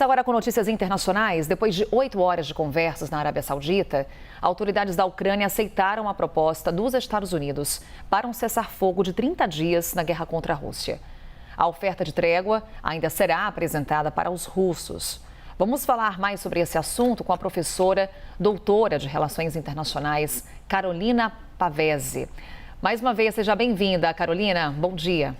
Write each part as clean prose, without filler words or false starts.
Agora com notícias internacionais, depois de 8 horas de conversas na Arábia Saudita, autoridades da Ucrânia aceitaram a proposta dos Estados Unidos para um cessar-fogo de 30 dias na guerra contra a Rússia. A oferta de trégua ainda será apresentada para os russos. Vamos falar mais sobre esse assunto com a professora, doutora de Relações Internacionais, Carolina Pavese. Mais uma vez, seja bem-vinda, Carolina. Bom dia.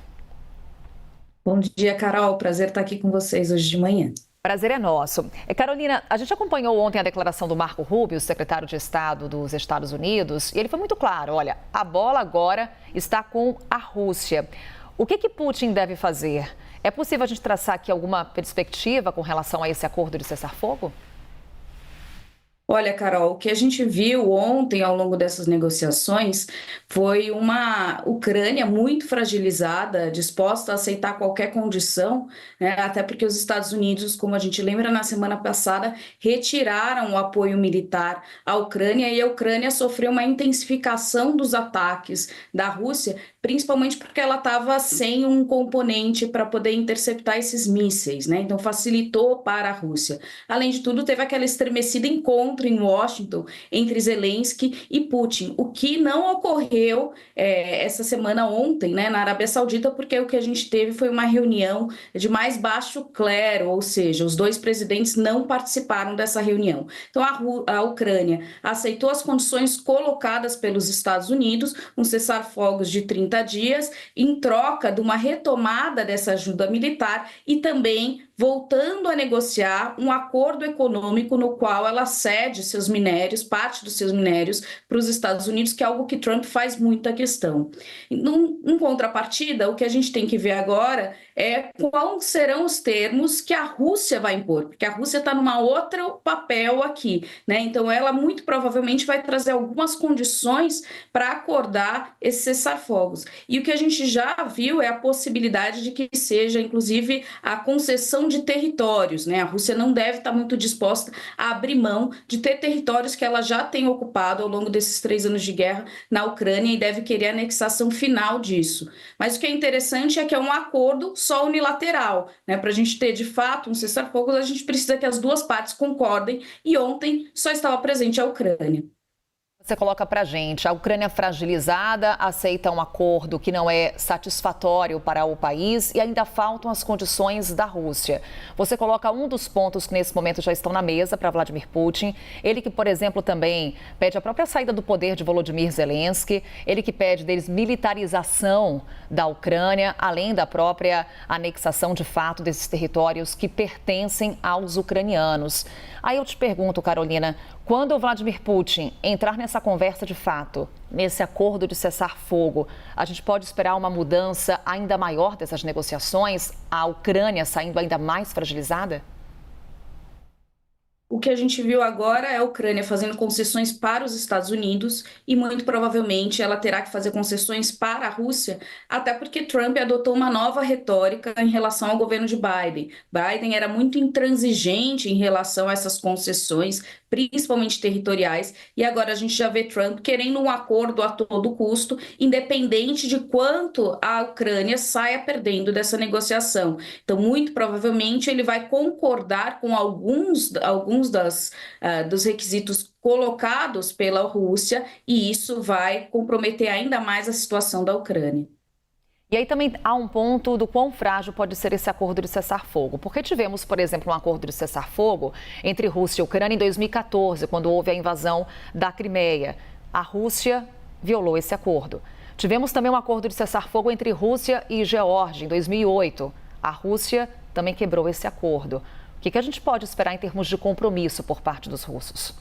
Bom dia, Carol. Prazer estar aqui com vocês hoje de manhã. Prazer é nosso. Carolina, a gente acompanhou ontem a declaração do Marco Rubio, secretário de Estado dos Estados Unidos, e ele foi muito claro, olha, a bola agora está com a Rússia. O que Putin deve fazer? É possível a gente traçar aqui alguma perspectiva com relação a esse acordo de cessar-fogo? Olha, Carol, o que a gente viu ontem ao longo dessas negociações foi uma Ucrânia muito fragilizada, disposta a aceitar qualquer condição, né? Até porque os Estados Unidos, como a gente lembra, na semana passada, retiraram o apoio militar à Ucrânia e a Ucrânia sofreu uma intensificação dos ataques da Rússia, principalmente porque ela estava sem um componente para poder interceptar esses mísseis, né? Então facilitou para a Rússia. Além de tudo, teve aquela estremecida encontro em Washington entre Zelensky e Putin, o que não ocorreu essa semana ontem, né, na Arábia Saudita, porque o que a gente teve foi uma reunião de mais baixo clero, ou seja, os dois presidentes não participaram dessa reunião. Então a Ucrânia aceitou as condições colocadas pelos Estados Unidos, um cessar-fogos de 30 dias, em troca de uma retomada dessa ajuda militar e também voltando a negociar um acordo econômico no qual ela cede seus minérios, parte dos seus minérios, para os Estados Unidos, que é algo que Trump faz muita questão. Em contrapartida, o que a gente tem que ver agora é quais serão os termos que a Rússia vai impor, porque a Rússia está numa outro papel aqui, né? Então ela muito provavelmente vai trazer algumas condições para acordar esse cessar-fogos. E o que a gente já viu é a possibilidade de que seja, inclusive, a concessão de territórios, né? A Rússia não deve estar muito disposta a abrir mão de ter territórios que ela já tem ocupado ao longo desses 3 anos de guerra na Ucrânia e deve querer a anexação final disso. Mas o que é interessante é que é um acordo só unilateral, né? Para a gente ter de fato um cessar-fogo, a gente precisa que as duas partes concordem e ontem só estava presente a Ucrânia. Você coloca para a gente, a Ucrânia fragilizada aceita um acordo que não é satisfatório para o país e ainda faltam as condições da Rússia. Você coloca um dos pontos que nesse momento já estão na mesa para Vladimir Putin, ele que, por exemplo, também pede a própria saída do poder de Volodymyr Zelensky, ele que pede desmilitarização da Ucrânia, além da própria anexação de fato desses territórios que pertencem aos ucranianos. Aí eu te pergunto, Carolina, quando o Vladimir Putin entrar nessa conversa de fato, nesse acordo de cessar-fogo, a gente pode esperar uma mudança ainda maior dessas negociações, a Ucrânia saindo ainda mais fragilizada? O que a gente viu agora é a Ucrânia fazendo concessões para os Estados Unidos e muito provavelmente ela terá que fazer concessões para a Rússia, até porque Trump adotou uma nova retórica em relação ao governo de Biden. Biden era muito intransigente em relação a essas concessões, principalmente territoriais, e agora a gente já vê Trump querendo um acordo a todo custo, independente de quanto a Ucrânia saia perdendo dessa negociação. Então, muito provavelmente ele vai concordar com alguns dos requisitos colocados pela Rússia, e isso vai comprometer ainda mais a situação da Ucrânia. E aí também há um ponto do quão frágil pode ser esse acordo de cessar-fogo. Porque tivemos, por exemplo, um acordo de cessar-fogo entre Rússia e Ucrânia em 2014, quando houve a invasão da Crimeia. A Rússia violou esse acordo. Tivemos também um acordo de cessar-fogo entre Rússia e Geórgia em 2008. A Rússia também quebrou esse acordo. O que a gente pode esperar em termos de compromisso por parte dos russos?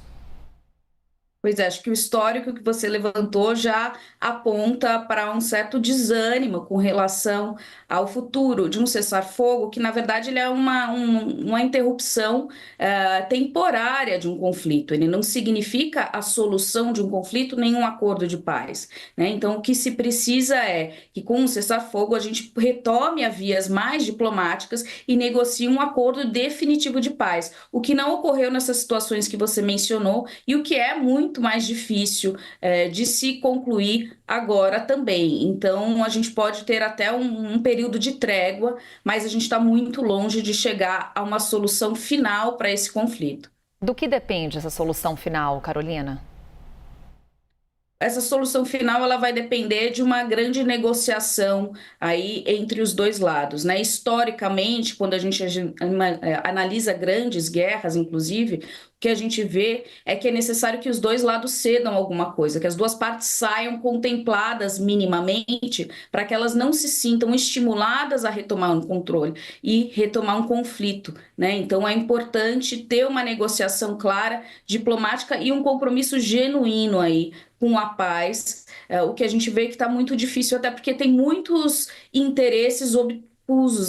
Pois é, acho que o histórico que você levantou já aponta para um certo desânimo com relação ao futuro de um cessar-fogo, que na verdade ele é uma interrupção temporária de um conflito. Ele não significa a solução de um conflito, nem um acordo de paz, né? Então, o que se precisa é que com o cessar-fogo a gente retome as vias mais diplomáticas e negocie um acordo definitivo de paz, o que não ocorreu nessas situações que você mencionou e o que é muito muito mais difícil de se concluir agora também. Então, a gente pode ter até um período de trégua, mas a gente está muito longe de chegar a uma solução final para esse conflito. Do que depende essa solução final, Carolina? Essa solução final ela vai depender de uma grande negociação aí entre os dois lados, né? Historicamente, quando a gente analisa grandes guerras, inclusive, o que a gente vê é que é necessário que os dois lados cedam alguma coisa, que as duas partes saiam contempladas minimamente, para que elas não se sintam estimuladas a retomar um controle e retomar um conflito, né? Então é importante ter uma negociação clara, diplomática e um compromisso genuíno aí com a paz, o que a gente vê que está muito difícil, até porque tem muitos interesses obtusos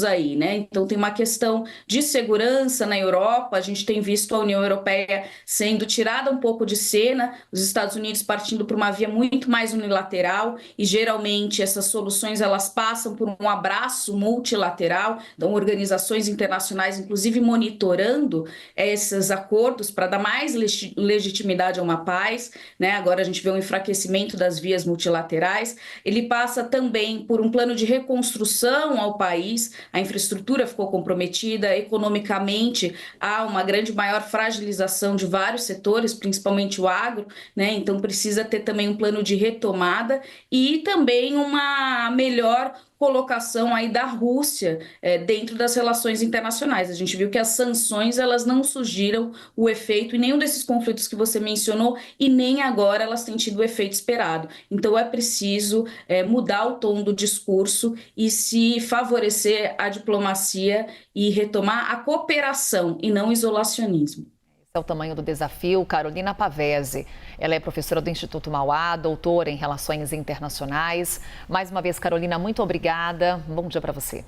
aí, né? Então tem uma questão de segurança na Europa, a gente tem visto a União Europeia sendo tirada um pouco de cena, os Estados Unidos partindo por uma via muito mais unilateral, e geralmente essas soluções elas passam por um abraço multilateral, então organizações internacionais, inclusive monitorando esses acordos para dar mais legitimidade a uma paz, né? Agora a gente vê um enfraquecimento das vias multilaterais. Ele passa também por um plano de reconstrução ao país, a infraestrutura ficou comprometida, economicamente há uma grande maior fragilização de vários setores, principalmente o agro, né? Então precisa ter também um plano de retomada e também uma melhor colocação aí da Rússia dentro das relações internacionais. A gente viu que as sanções elas não surgiram o efeito em nenhum desses conflitos que você mencionou e nem agora elas têm tido o efeito esperado. Então é preciso mudar o tom do discurso e se favorecer a diplomacia e retomar a cooperação e não o isolacionismo. Esse é o tamanho do desafio. Carolina Pavese, ela é professora do Instituto Mauá, doutora em Relações Internacionais. Mais uma vez, Carolina, muito obrigada. Bom dia para você.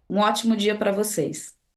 Um ótimo dia para vocês.